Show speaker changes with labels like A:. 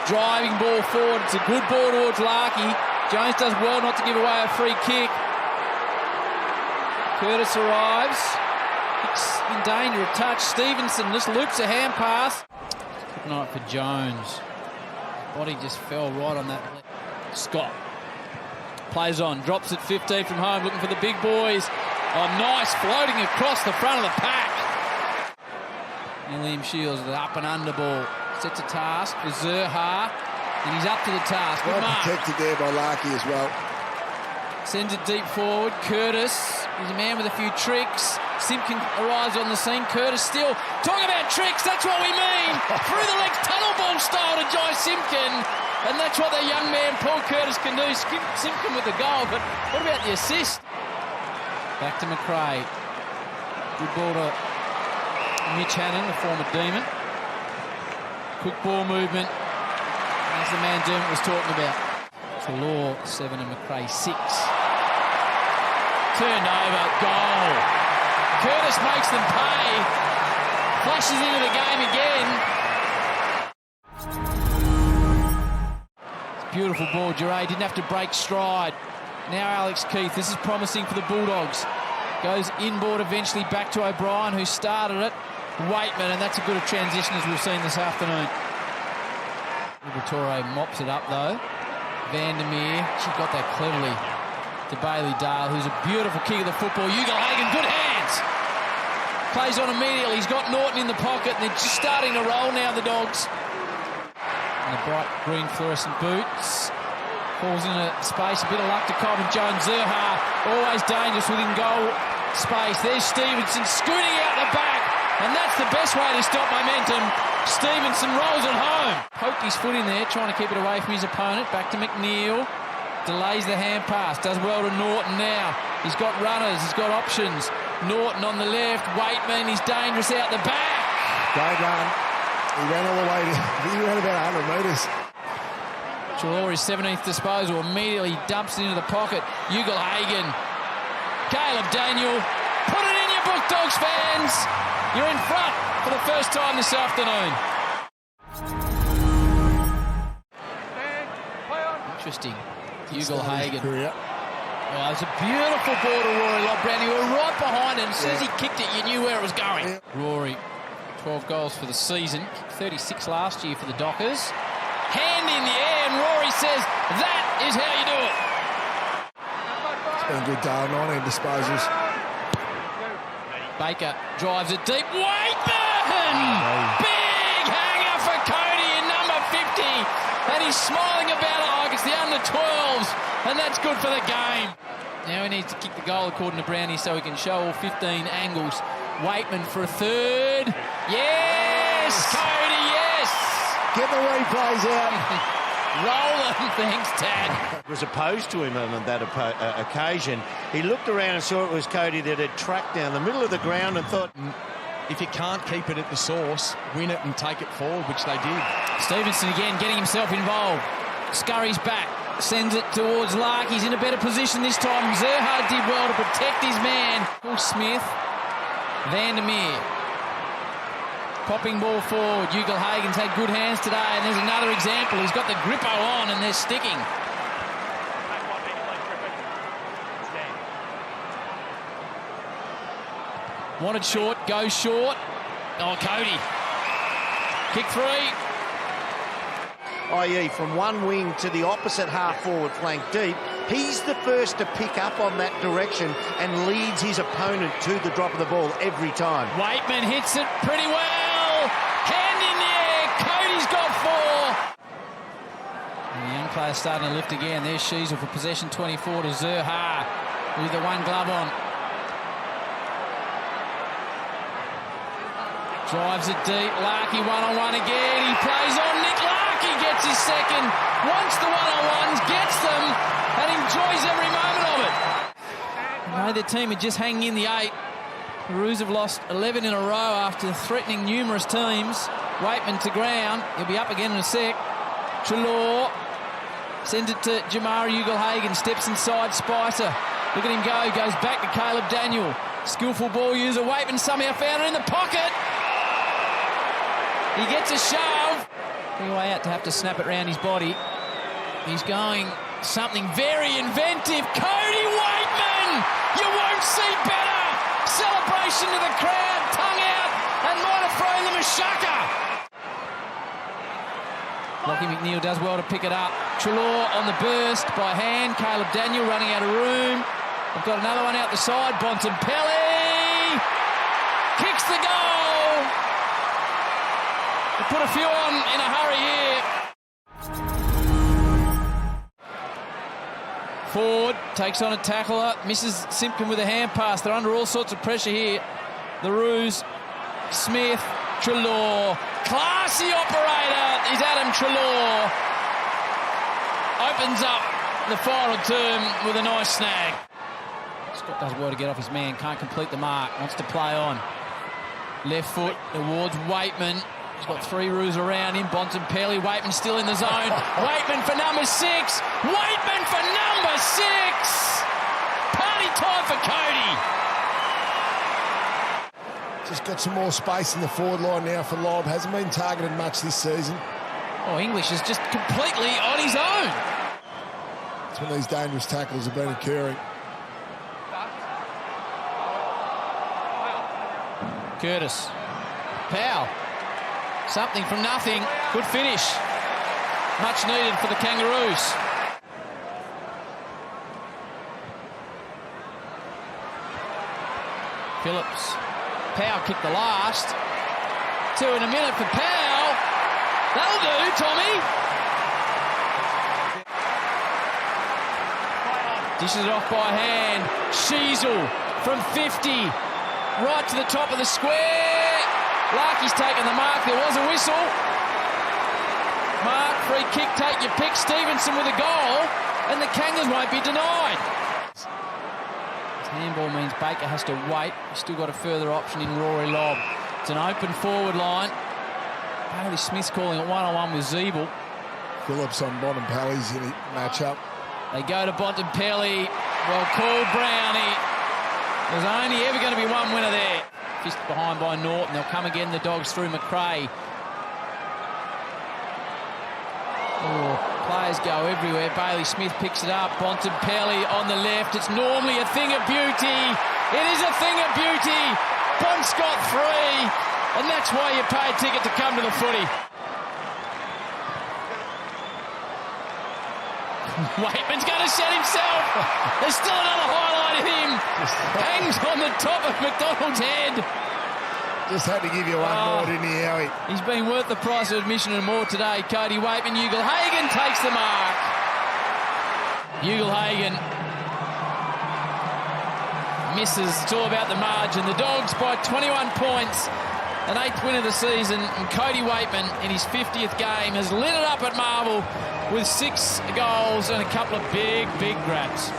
A: driving ball forward. It's a good ball towards Larkey. Jones does well not to give away a free kick. Curtis arrives. It's in danger of touch. Stevenson just loops a hand pass. Good night for Jones. Body just fell right on that. Scott plays on, drops at 15 from home, looking for the big boys. Oh, nice, floating across the front of the pack. And Liam Shields with an up and under ball. Sets a task for Zerha, and he's up to the task.
B: Well protected there by Larkey as well.
A: Sends it deep forward. Curtis is a man with a few tricks. Simpkin arrives on the scene. Curtis still talking about tricks. That's what we mean. Through the legs, tunnel ball style to Jai Simpkin. And that's what the young man Paul Curtis can do. Simpkin with the goal. But what about the assist? Back to McRae. Good ball to Mitch Hannon, the former Demon. Quick ball movement. That's the man Dermot was talking about. Trelaw 7 and McRae 6. Turned over, goal. Curtis makes them pay. Flashes into the game again. It's a beautiful ball. Duray didn't have to break stride. Now Alex Keith. This is promising for the Bulldogs. Goes inboard eventually back to O'Brien, who started it. Weightman, and that's a good transition as we've seen this afternoon. Liberatore mops it up though. Vandermeer, she got that cleverly to Bailey Dale, who's a beautiful kick of the football. Ugle-Hagan, good hands. Plays on immediately. He's got Norton in the pocket, and they're just starting to roll now, the Dogs. And the bright green fluorescent boots. Falls in a space, a bit of luck to Cobb and Jones. Zerha, always dangerous within goal space. There's Stevenson scooting out the back, and that's the best way to stop momentum. Stevenson rolls it home. Poked his foot in there, trying to keep it away from his opponent. Back to McNeil. Delays the hand pass. Does well to Norton now. He's got runners. He's got options. Norton on the left. Weightman, he's dangerous out the back.
B: Great run. He ran all the way. He ran about 100 metres.
A: Trelaw, his 17th disposal, immediately dumps it into the pocket. Ugle-Hagan. Caleb Daniel. Put it in your book, Dogs fans. You're in front for the first time this afternoon. Interesting. Ugle-Hagan. Oh, it's a beautiful ball to Rory Lobb-Brown. You were right behind him. As soon as he kicked it, you knew where it was going. Yeah. Rory, 12 goals for the season. 36 last year for the Dockers. Hand in the air, and Rory says, that is how you do it.
B: It's been a good day, 19 disposals.
A: Baker drives it deep. Weightman! Big hanger for Cody in number 50. And he's smiling about it like it's the under-12s. And that's good for the game. Now he needs to kick the goal according to Brownie so he can show all 15 angles. Weightman for a third. Yes! Cody, yes!
B: Get the replays out.
A: Rolling, thanks, Tad.
C: Was opposed to him on that occasion. He looked around and saw it was Cody that had tracked down the middle of the ground and thought,
D: if you can't keep it at the source, win it and take it forward, which they did.
A: Stevenson again getting himself involved. Scurries back, sends it towards Lark. He's in a better position this time. Zerha did well to protect his man. Paul Smith, Vandermeer. Popping ball forward. Ugle-Hagan's had good hands today, and there's another example. He's got the grippo on, and they're sticking. Wanted short, goes short. Oh, Cody. Kick three.
C: i.e. from one wing to the opposite half-forward flank deep, he's the first to pick up on that direction and leads his opponent to the drop of the ball every time.
A: Weightman hits it pretty well. Hand in the air. Cody's got four. And the young player's starting to lift again. There's Sheasel for possession 24 to Zerha with the one glove on. Drives it deep. Larkey one-on-one again. He plays on Nick Larkey. Gets his second. Wants the one-on-ones. Gets them. And enjoys every moment of it. You know, their team are just hanging in the 8. The Roos have lost 11 in a row after threatening numerous teams. Weightman to ground. He'll be up again in a sec. Trelaw sends it to Jamari Ugle-Hagan. Steps inside Spicer. Look at him go. Goes back to Caleb Daniel. Skillful ball user. Weightman somehow found it in the pocket. He gets a shove. Big way out to have to snap it round his body. He's going something very inventive. Cody Weightman! You won't see better! Celebration to the crowd, tongue out, and might have thrown them a shucker. Lockie McNeil does well to pick it up. Treloar on the burst by hand. Caleb Daniel running out of room. They've got another one out the side. Bontempelli kicks the goal. They put a few on in a hurry here. Ford takes on a tackler, misses Simpkin with a hand pass. They're under all sorts of pressure here. The Roos, Smith, Treloar. Classy operator is Adam Treloar. Opens up the final term with a nice snag. Scott does well to get off his man, can't complete the mark, wants to play on. Left foot towards Weightman. He's got three Roos around him. Bontempelli, Weightman still in the zone. Weightman for number 6. Weightman for number 6. Party time for Cody.
B: Just got some more space in the forward line now for Lobb. Hasn't been targeted much this season.
A: Oh, English is just completely on his own.
B: That's when these dangerous tackles have been occurring.
A: Curtis. Powell. Something from nothing. Good finish. Much needed for the Kangaroos. Phillips. Powell kicked the last. 2 in a minute for Powell. That'll do, Tommy. Dishes it off by hand. Sheasel from 50. Right to the top of the square. Larkey's taken the mark. There was a whistle. Mark, free kick, take your pick. Stevenson with a goal. And the Kangas won't be denied. His handball means Baker has to wait. He's still got a further option in Rory Lobb. It's an open forward line. Bailey Smith's calling it one-on-one with Zeeble.
B: Phillips on Bontempelli's in the match-up.
A: They go to Bontempelli. Well called, Brownie. There's only ever going to be one winner there. Fist behind by Norton. They'll come again, the Dogs, through McRae. Oh, players go everywhere. Bailey Smith picks it up. Bontempelli on the left. It's normally a thing of beauty. It is a thing of beauty. Bont's got 3, and that's why you pay a ticket to come to the footy. Weightman's going to set himself. There's still another highlight of him. Hangs on the top of McDonald's head.
B: Just had to give you one more, didn't he, Howie?
A: He's been worth the price of admission and more today. Cody Weightman, Ugle-Hagan takes the mark. Ugle-Hagan misses. It's all about the margin. The Dogs by 21 points. An 8th win of the season, and Cody Weightman in his 50th game has lit it up at Marvel with 6 goals and a couple of big grabs.